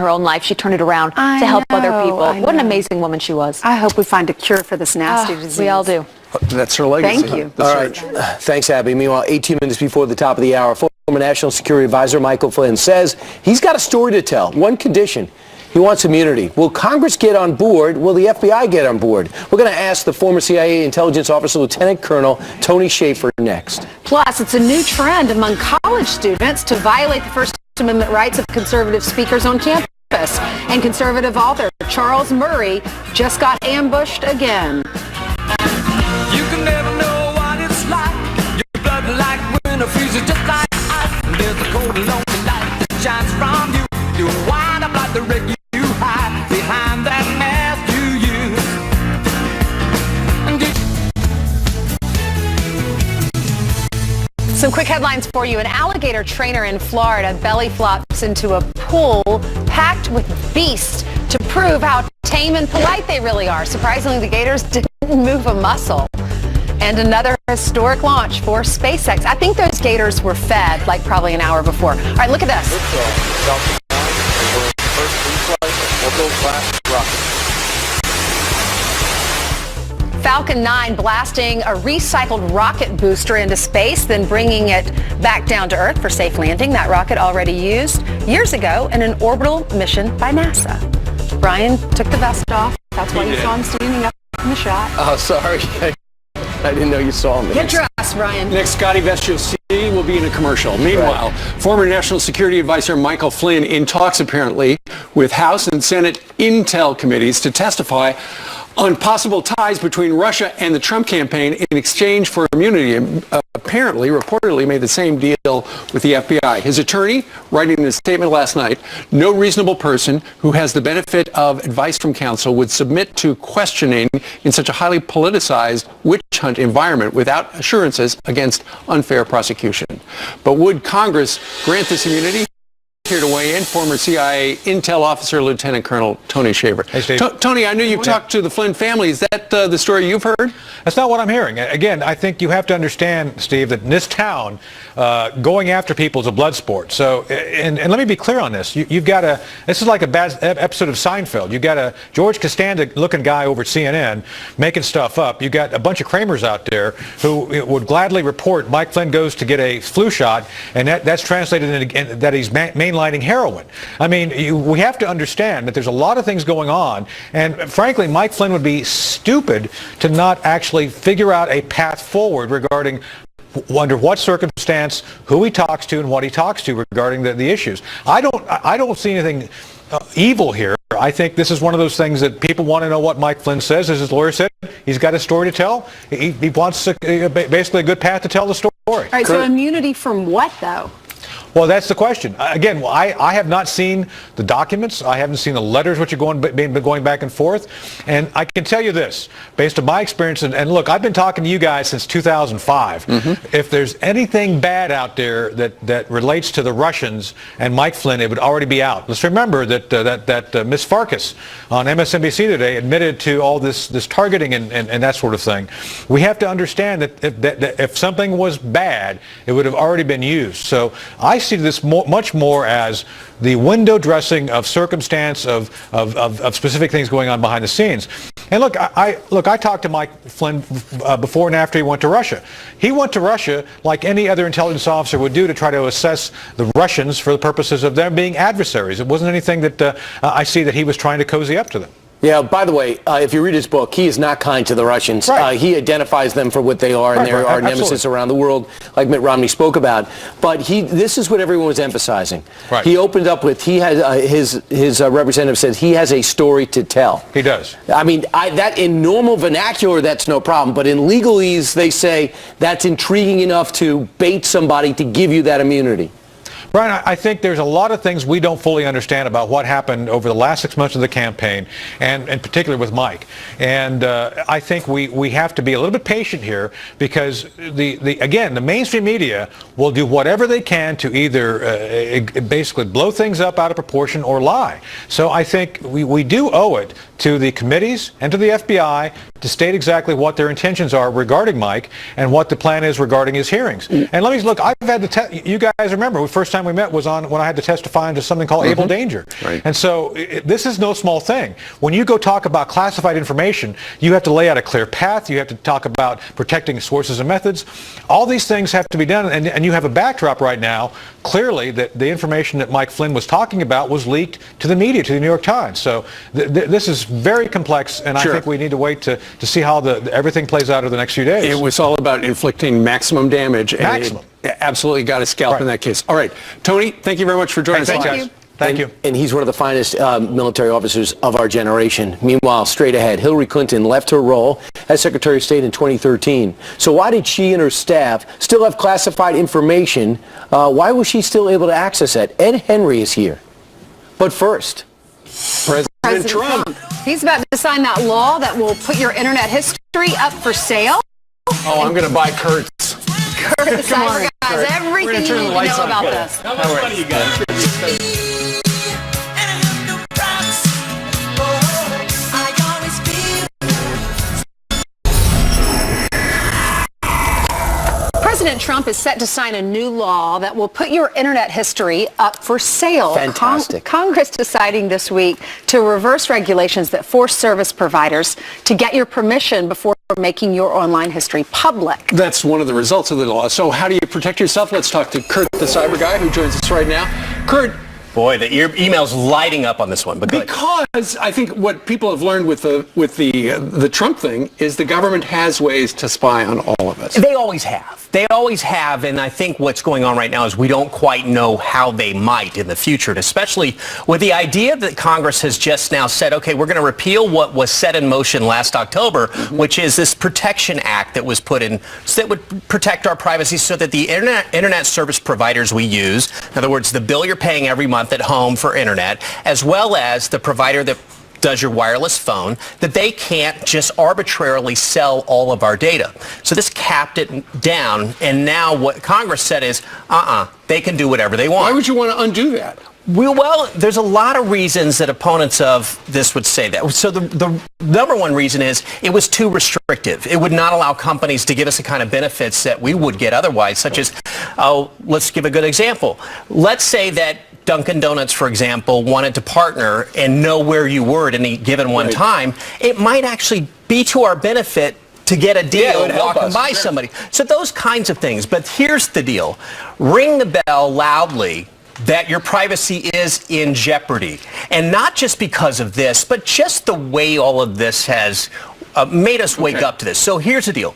her own life. She turned it around to help other people. What an amazing woman she was. I hope we find a cure for this nasty disease. We all do. That's her legacy. Thank you. All right. Thanks, Abby. Meanwhile, 18 minutes before the top of the hour, former National Security Advisor Michael Flynn says he's got a story to tell. One condition. He wants immunity. Will Congress get on board? Will the FBI get on board? We're going to ask the former CIA intelligence officer, Lieutenant Colonel Tony Shaffer, next. Plus, it's a new trend among college students to violate the First Amendment rights of conservative speakers on campus. And conservative author Charles Murray just got ambushed again. You can never know what it's like. Your blood like winter freezes just like ice. And there's a cold, lonely light that shines from you. You wind up like the wreck you hide behind that mask you use. Some quick headlines for you. An alligator trainer in Florida belly flops into a pool packed with beasts to prove how tame and polite they really are. Surprisingly, the gators didn't move a muscle. And another historic launch for SpaceX. I think those gators were fed like probably an hour before. All right, look at this. Falcon 9 blasting a recycled rocket booster into space, then bringing it back down to Earth for safe landing. That rocket already used years ago in an orbital mission by NASA. Brian took the vest off. That's why you saw him standing up in the shot. Oh, sorry. I didn't know you saw me. Get dressed, Brian. Next, Scotty Vest you'll see will be in a commercial. Meanwhile, former National Security Advisor Michael Flynn in talks apparently with House and Senate Intel committees to testify on possible ties between Russia and the Trump campaign in exchange for immunity. Apparently, reportedly made the same deal with the FBI. His attorney, writing in a statement last night, no reasonable person who has the benefit of advice from counsel would submit to questioning in such a highly politicized witch hunt environment without assurances against unfair prosecution. But would Congress grant this immunity? Here to weigh in, former CIA Intel officer, Lieutenant Colonel Tony Shaffer. Hey, Steve. Tony, I know you've talked to the Flynn family. Is that the story you've heard? That's not what I'm hearing. Again, I think you have to understand, Steve, that in this town, going after people is a blood sport. So, and let me be clear on this. You've got this is like a bad episode of Seinfeld. You've got a George Costanza-looking guy over at CNN making stuff up. You've got a bunch of Kramers out there who would gladly report Mike Flynn goes to get a flu shot, and that's translated into that he's mainlining heroin. I mean, we have to understand that there's a lot of things going on, and frankly, Mike Flynn would be stupid to not actually figure out a path forward regarding under what circumstance, who he talks to, and what he talks to regarding the issues. I don't see anything evil here. I think this is one of those things that people want to know what Mike Flynn says. As his lawyer said, he's got a story to tell. He wants basically a good path to tell the story. All right, so immunity from what, though? Well, that's the question. Again, I have not seen the documents. I haven't seen the letters which are been going back and forth. And I can tell you this, based on my experience, and look, I've been talking to you guys since 2005. If there's anything bad out there that relates to the Russians and Mike Flynn, it would already be out. Let's remember that Ms. Farkas on MSNBC today admitted to all this targeting and that sort of thing. We have to understand that if something was bad, it would have already been used. So I see this much more as the window dressing of circumstance of specific things going on behind the scenes. And look, I talked to Mike Flynn before and after he went to Russia. He went to Russia like any other intelligence officer would do to try to assess the Russians for the purposes of them being adversaries. It wasn't anything that I see that he was trying to cozy up to them. Yeah, by the way, if you read his book, he is not kind to the Russians. Right. He identifies them for what they are, and they're our nemesis around the world, like Mitt Romney spoke about. But this is what everyone was emphasizing. Right. He opened up with, he has his representative says he has a story to tell. He does. I mean, that in normal vernacular, that's no problem. But in legalese, they say that's intriguing enough to bait somebody to give you that immunity. Brian, I think there's a lot of things we don't fully understand about what happened over the last 6 months of the campaign, and in particular with Mike. And I think we have to be a little bit patient here because, again, the mainstream media will do whatever they can to either basically blow things up out of proportion or lie. So I think we do owe it to the committees and to the FBI to state exactly what their intentions are regarding Mike and what the plan is regarding his hearings. And let me look, I've had to you guys remember, the first time we met was when I had to testify into something called able danger. Right. And so this is no small thing. When you go talk about classified information, you have to lay out a clear path. You have to talk about protecting sources and methods. All these things have to be done, and you have a backdrop right now, clearly, that the information that Mike Flynn was talking about was leaked to the media, to the New York Times. So this is very complex, and I think we need to wait to see how everything plays out over the next few days. It was all about inflicting maximum damage. Maximum. And absolutely got a scalp in that case. All right, Tony, thank you very much for joining us. Thanks, guys. Thank you. And he's one of the finest military officers of our generation. Meanwhile, straight ahead, Hillary Clinton left her role as Secretary of State in 2013. So why did she and her staff still have classified information? Why was she still able to access it? Ed Henry is here. But first, President Trump. He's about to sign that law that will put your internet history up for sale. Oh, I'm going to buy Kurt's. Kurt, the cyber guys, everything you need to know about this. How much money you got? President Trump is set to sign a new law that will put your internet history up for sale. Fantastic. Congress deciding this week to reverse regulations that force service providers to get your permission before making your online history public. That's one of the results of the law. So how do you protect yourself? Let's talk to Kurt, the cyber guy, who joins us right now. Kurt. Boy, the email's lighting up on this one. But because I think what people have learned with the Trump thing is the government has ways to spy on all of us. They always have. They always have, and I think what's going on right now is we don't quite know how they might in the future, and especially with the idea that Congress has just now said, okay, we're going to repeal what was set in motion last October, which is this Protection Act that was put in so that would protect our privacy so that the internet service providers we use, in other words, the bill you're paying every month at home for internet, as well as the provider that does your wireless phone, that they can't just arbitrarily sell all of our data. So this capped it down, and now what Congress said is, they can do whatever they want. Why would you want to undo that? Well, there's a lot of reasons that opponents of this would say that. So the number one reason is it was too restrictive. It would not allow companies to give us the kind of benefits that we would get otherwise, such as, let's give a good example. Let's say that Dunkin' Donuts, for example, wanted to partner and know where you were at any given one time. It might actually be to our benefit to get a deal walking by somebody. So those kinds of things. But here's the deal. Ring the bell loudly that your privacy is in jeopardy. And not just because of this, but just the way all of this has made us wake up to this. So here's the deal.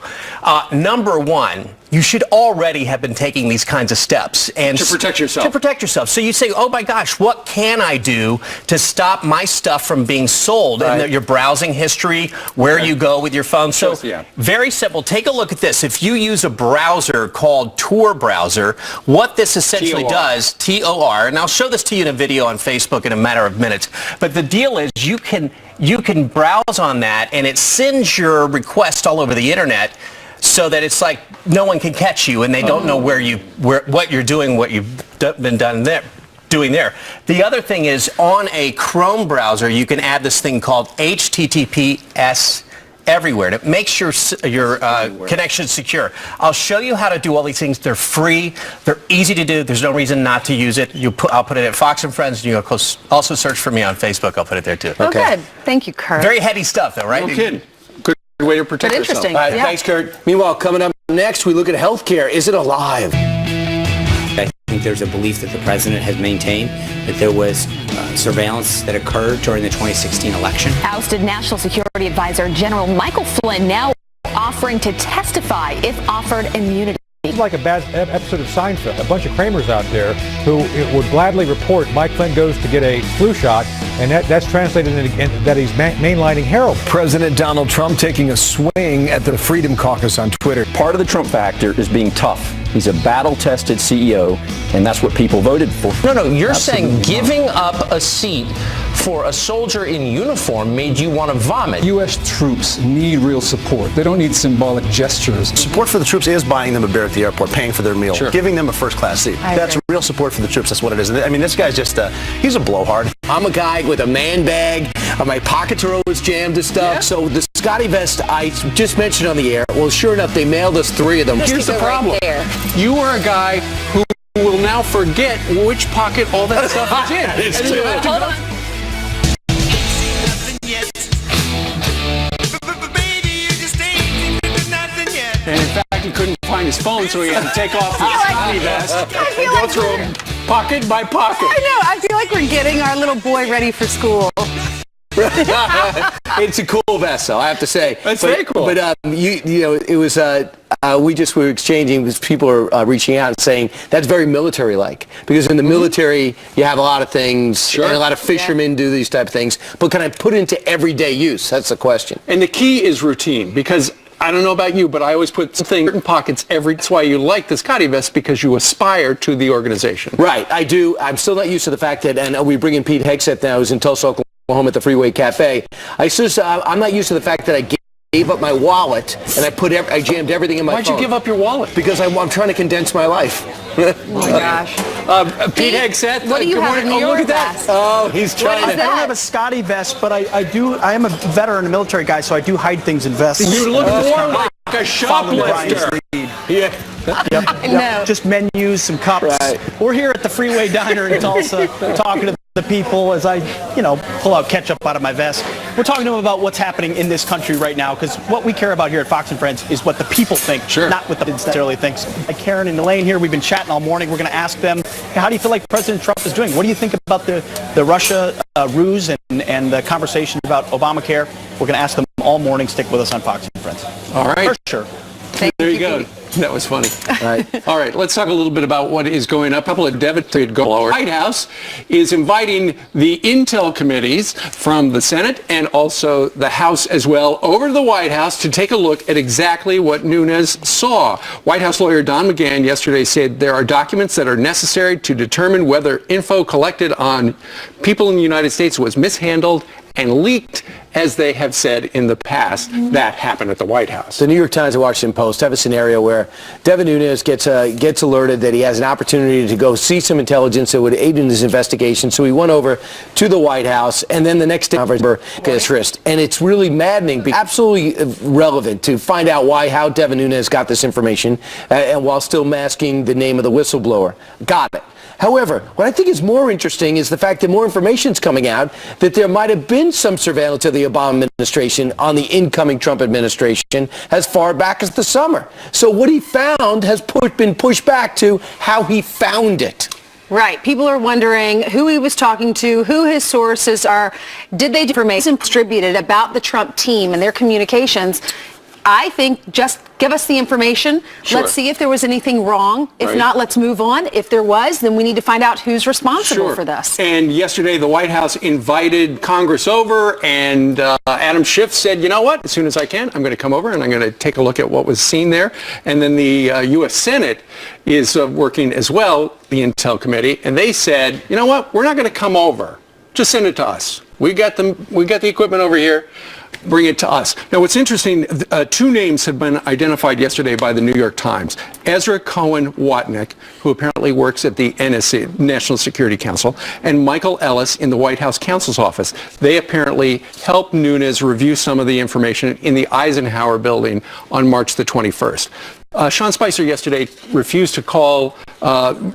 Number one, you should already have been taking these kinds of steps. And to protect yourself. To protect yourself. So you say, oh my gosh, what can I do to stop my stuff from being sold? Right. And your browsing history, where you go with your phone. So very simple. Take a look at this. If you use a browser called Tor Browser, what this essentially does, T-O-R, and I'll show this to you in a video on Facebook in a matter of minutes. But the deal is you can browse on that, and it sends your request all over the internet so that it's like no one can catch you, and they don't know what you're doing, what you've been doing there. The other thing is on a Chrome browser, you can add this thing called HTTPS everywhere. It makes your connection secure. I'll show you how to do all these things. They're free. They're easy to do. There's no reason not to use it. I'll put it at Fox and Friends. You can also search for me on Facebook. I'll put it there too. Oh, good. Thank you, Kurt. Very heady stuff, though, right? No kidding. Good way to protect yourself. Interesting. All right, thanks, Kurt. Meanwhile, coming up next, we look at healthcare. Is it alive? I think there's a belief that the president has maintained that there was surveillance that occurred during the 2016 election. Ousted National Security Advisor General Michael Flynn now offering to testify if offered immunity. It's like a bad episode of Seinfeld. A bunch of Kramers out there who would gladly report Mike Flynn goes to get a flu shot, and that's translated into that he's mainlining heroin. President Donald Trump taking a swing at the Freedom Caucus on Twitter. Part of the Trump factor is being tough. He's a battle-tested CEO, and that's what people voted for. No, you're saying giving up a seat for a soldier in uniform made you want to vomit. U.S. troops need real support. They don't need symbolic gestures. Support for the troops is buying them a beer at the airport, paying for their meal, giving them a first-class seat. That's real support for the troops. That's what it is. I mean, this guy's just, he's a blowhard. I'm a guy with a man bag. My pockets are always jammed to stuff. So this Scotty vest I just mentioned on the air. Well, sure enough, they mailed us 3 of them. Here's the problem. You are a guy who will now forget which pocket all that stuff is in. It's And then you'll have to Hold go- on. And in fact, he couldn't find his phone, so he had to take off his Scotty vest and go through them pocket by pocket. I know. I feel like we're getting our little boy ready for school. It's a cool vest, though, I have to say. That's very cool. But you know, it was we were exchanging because people are reaching out and saying that's very military-like because in the military you have a lot of things and a lot of fishermen do these type of things. But can I put it into everyday use? That's the question. And the key is routine because I don't know about you, but I always put something in certain pockets That's why you like the Scotty vest because you aspire to the organization. Right, I do. I'm still not used to the fact that, and we bring in Pete Hegseth now, who's in Tulsa, Oklahoma at the Freeway Cafe. I'm not used to the fact that I gave up my wallet and I jammed everything in my phone. Why'd you give up your wallet? Because I'm trying to condense my life. Oh my gosh. Pete Hegseth, what do you good have morning. in your Look at vest? that. Oh, he's trying is to. that? I don't have a Scotty vest, but I am a veteran, a military guy, so I do hide things in vests. You look more like a shoplifter. Yeah. No. Just menus, some cups. Right. We're here at the Freeway Diner in Tulsa, talking to the people as I, pull out ketchup out of my vest. We're talking to them about what's happening in this country right now, because what we care about here at Fox and Friends is what the people think, not what the necessarily thinks. Like Karen and Elaine here, we've been chatting all morning. We're going to ask them, how do you feel like President Trump is doing? What do you think about the Russia ruse and the conversation about Obamacare? We're going to ask them all morning. Stick with us on Fox and Friends. All right. For sure. There you go. That was funny. All right, let's talk a little bit about what is going up. A couple of devastated goals. The White House is inviting the intel committees from the Senate and also the House as well over to the White House to take a look at exactly what Nunes saw. White House lawyer Don McGahn yesterday said there are documents that are necessary to determine whether info collected on people in the United States was mishandled and leaked, as they have said in the past. That happened at the White House. The New York Times and Washington Post have a scenario where Devin Nunes gets alerted that he has an opportunity to go see some intelligence that would aid in his investigation. So he went over to the White House, and then the next day, his wrist. And it's really maddening, absolutely relevant to find out how Devin Nunes got this information, and while still masking the name of the whistleblower. Got it. However, what I think is more interesting is the fact that more information is coming out that there might have been some surveillance of the Obama administration on the incoming Trump administration as far back as the summer. So what he found has been pushed back to how he found it. Right. People are wondering who he was talking to, who his sources are. Did they information distributed about the Trump team and their communications? I think just give us the information. Sure. Let's see if there was anything wrong. If Right. not, let's move on. If there was, then we need to find out who's responsible Sure. for this. And yesterday, the White House invited Congress over, and Adam Schiff said, you know what, as soon as I can, I'm going to come over and I'm going to take a look at what was seen there. And then the U.S. Senate is working as well, the Intel Committee, and they said, you know what, we're not going to come over. Just send it to us. We got the equipment over here. Bring it to us. Now, what's interesting, 2 names have been identified yesterday by the New York Times. Ezra Cohen Watnick, who apparently works at the NSC, National Security Council, and Michael Ellis in the White House counsel's office. They apparently helped Nunes review some of the information in the Eisenhower building on March the 21st. Sean Spicer yesterday refused to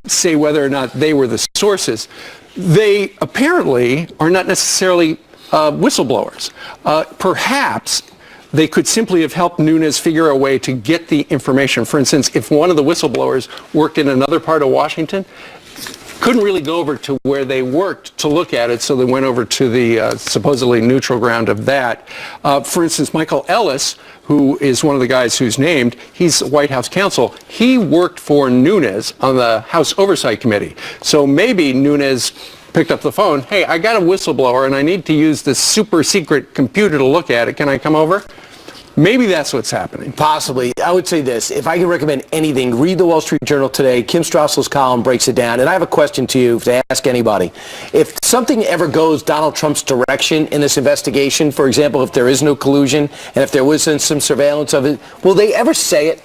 say whether or not they were the sources. They apparently are not necessarily whistleblowers. Perhaps they could simply have helped Nunes figure a way to get the information. For instance, if one of the whistleblowers worked in another part of Washington, couldn't really go over to where they worked to look at it, so they went over to the supposedly neutral ground of that. For instance, Michael Ellis, who is one of the guys who's named, he's White House counsel. He worked for Nunes on the House Oversight Committee. So maybe Nunes picked up the phone, hey, I got a whistleblower and I need to use this super secret computer to look at it. Can I come over? Maybe that's what's happening. Possibly. I would say this. If I can recommend anything, read the Wall Street Journal today. Kim Strassel's column breaks it down. And I have a question to you to ask anybody. If something ever goes Donald Trump's direction in this investigation, for example, if there is no collusion and if there wasn't some surveillance of it, will they ever say it?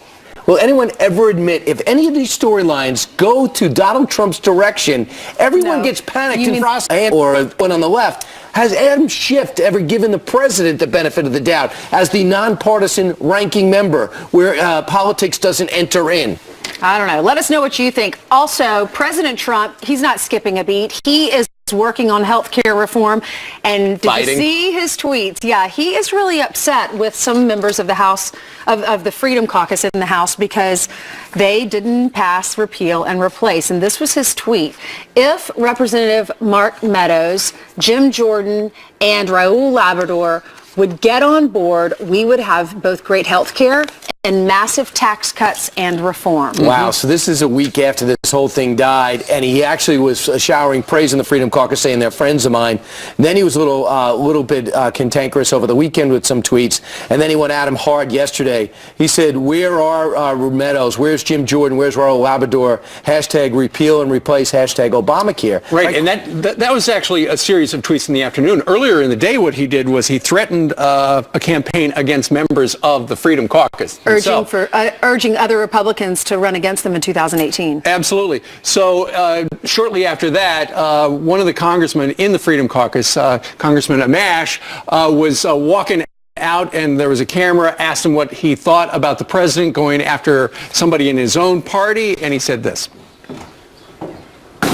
Will anyone ever admit if any of these storylines go to Donald Trump's direction, everyone gets panicked and or one on the left? Has Adam Schiff ever given the president the benefit of the doubt as the nonpartisan ranking member where politics doesn't enter in? I don't know. Let us know what you think. Also, President Trump, he's not skipping a beat. He is working on health care reform. And did you see his tweets? Yeah, he is really upset with some members of the House, of the Freedom Caucus in the House, because they didn't pass repeal and replace. And this was his tweet. If Representative Mark Meadows, Jim Jordan, and Raul Labrador would get on board, we would have both great health care and massive tax cuts and reform. Wow, so this is a week after this whole thing died, and he actually was showering praise in the Freedom Caucus, saying they're friends of mine. And then he was a little bit cantankerous over the weekend with some tweets, and then he went at him hard yesterday. He said, where are Meadows? Where's Jim Jordan? Where's Raul Labrador? Hashtag repeal and replace, hashtag Obamacare. Right, and that was actually a series of tweets in the afternoon. Earlier in the day, what he did was he threatened a campaign against members of the Freedom Caucus. Urging other Republicans to run against them in 2018. Absolutely. So shortly after that, one of the congressmen in the Freedom Caucus, Congressman Amash, was walking out, and there was a camera, asked him what he thought about the president going after somebody in his own party, and he said this.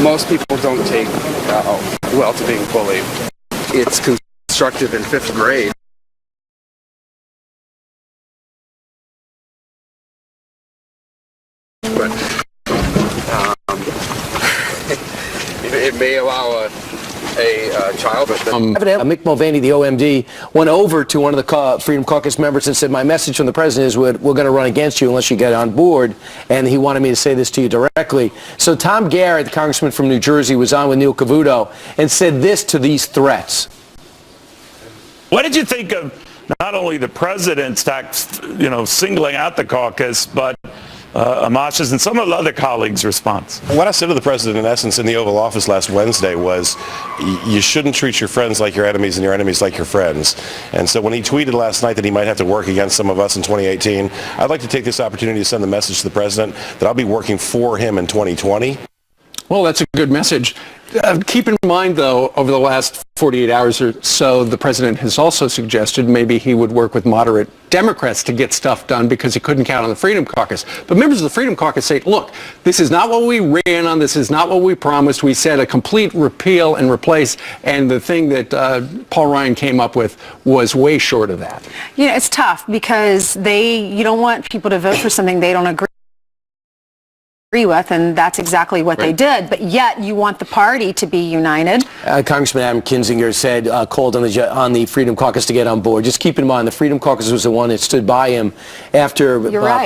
Most people don't take well to being bullied. It's constructive in 5th grade. But it may allow a child. Mick Mulvaney, the OMD, went over to one of the Freedom Caucus members and said, my message from the president is we're going to run against you unless you get on board. And he wanted me to say this to you directly. So Tom Garrett, the congressman from New Jersey, was on with Neil Cavuto and said this to these threats. What did you think of not only the president's singling out the caucus, but Amash's and some of the other colleagues' response? What I said to the president, in essence, in the Oval Office last Wednesday was, you shouldn't treat your friends like your enemies and your enemies like your friends. And so when he tweeted last night that he might have to work against some of us in 2018, I'd like to take this opportunity to send the message to the president that I'll be working for him in 2020. Well, that's a good message. Keep in mind, though, over the last 48 hours or so, the president has also suggested maybe he would work with moderate Democrats to get stuff done because he couldn't count on the Freedom Caucus. But members of the Freedom Caucus say, look, this is not what we ran on. This is not what we promised. We said a complete repeal and replace. And the thing that Paul Ryan came up with was way short of that. You know, it's tough because you don't want people to vote for something they don't agree with, and that's exactly what they did. But yet you want the party to be united. Congressman Adam Kinzinger said, called on the Freedom Caucus to get on board. Just keep in mind, the Freedom Caucus was the one that stood by him after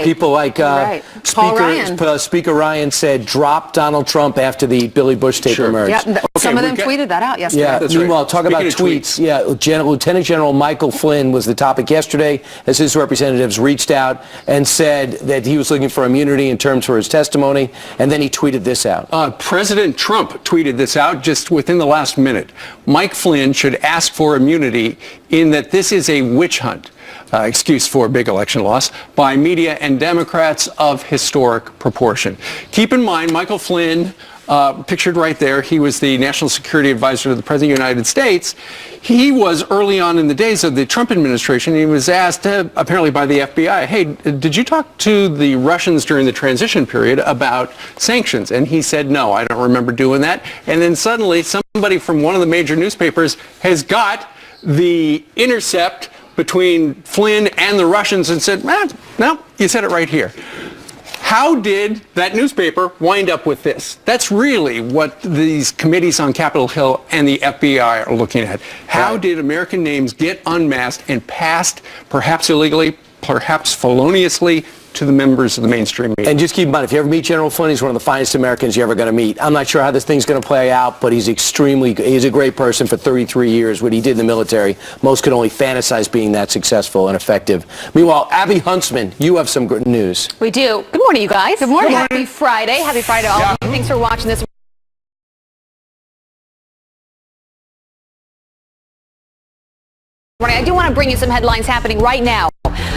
people like Speaker Ryan said, drop Donald Trump after the Billy Bush tape emerged. Yep. Some of them tweeted that out yesterday. Yeah, meanwhile, talk about tweets. Yeah, Lieutenant General Michael Flynn was the topic yesterday as his representatives reached out and said that he was looking for immunity in terms for his testimony. And then he tweeted this out. President Trump tweeted this out just within the last minute. Mike Flynn should ask for immunity in that this is a witch hunt, excuse for a big election loss, by media and Democrats of historic proportion. Keep in mind, Michael Flynn, pictured right there, he was the National Security Advisor to the President of the United States. He was early on in the days of the Trump administration. He was asked, apparently by the FBI, hey, did you talk to the Russians during the transition period about sanctions? And he said, no, I don't remember doing that. And then suddenly somebody from one of the major newspapers has got the intercept between Flynn and the Russians and said, no, you said it right here. How did that newspaper wind up with this? That's really what these committees on Capitol Hill and the FBI are looking at. How did American names get unmasked and passed, perhaps illegally, perhaps feloniously, to the members of the mainstream media? And just keep in mind, if you ever meet General Flynn, he's one of the finest Americans you're ever going to meet. I'm not sure how this thing's going to play out, but he's a great person for 33 years. What he did in the military, most could only fantasize being that successful and effective. Meanwhile, Abby Huntsman, you have some good news. We do. Good morning, you guys. Good morning. Happy Friday. Happy Friday to all of you. Thanks for watching this morning. I do want to bring you some headlines happening right now.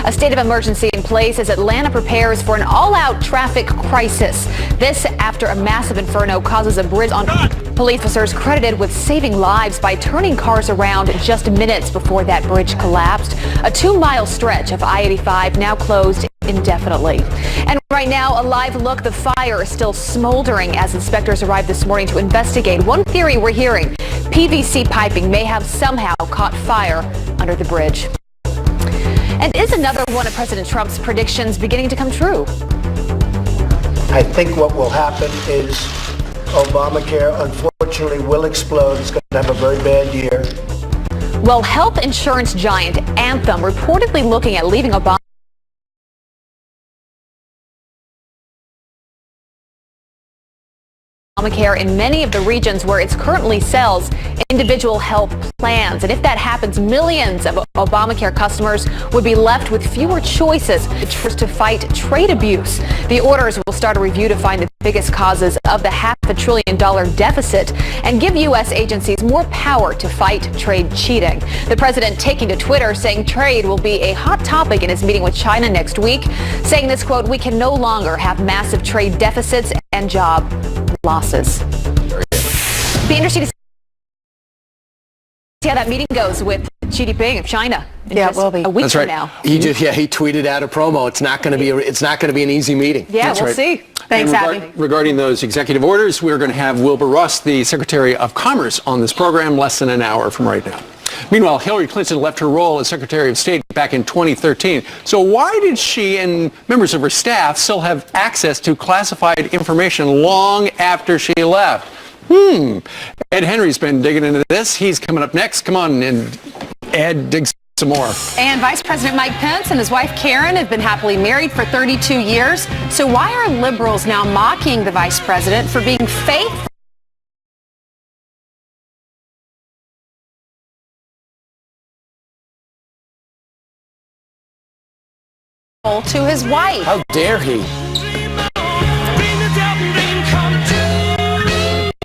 A state of emergency in place as Atlanta prepares for an all-out traffic crisis. This after a massive inferno causes a bridge on police officers credited with saving lives by turning cars around just minutes before that bridge collapsed. A 2-mile stretch of I-85 now closed indefinitely. And right now, a live look. The fire is still smoldering as inspectors arrived this morning to investigate. One theory we're hearing, PVC piping may have somehow caught fire under the bridge. And is another one of President Trump's predictions beginning to come true? I think what will happen is Obamacare, unfortunately, will explode. It's going to have a very bad year. Well, health insurance giant Anthem reportedly looking at leaving Obamacare in many of the regions where it currently sells individual health plans. And if that happens, millions of Obamacare customers would be left with fewer choices to fight trade abuse. The orders will start a review to find the biggest causes of the $500 billion deficit and give U.S. agencies more power to fight trade cheating. The president taking to Twitter saying trade will be a hot topic in his meeting with China next week, saying this, quote, "We can no longer have massive trade deficits and job losses." Be interesting to see how that meeting goes with Xi Jinping of China. Yeah, it will be a week from now. He tweeted out a promo. It's not going to be an easy meeting. Yeah, we'll see. Thanks, Abby. Regarding those executive orders, we're going to have Wilbur Ross, the Secretary of Commerce, on this program less than an hour from right now. Meanwhile, Hillary Clinton left her role as Secretary of State back in 2013. So why did she and members of her staff still have access to classified information long after she left? Ed Henry's been digging into this. He's coming up next. Come on, and Ed, dig some more. And Vice President Mike Pence and his wife Karen have been happily married for 32 years. So why are liberals now mocking the vice president for being faithful to his wife? How dare he?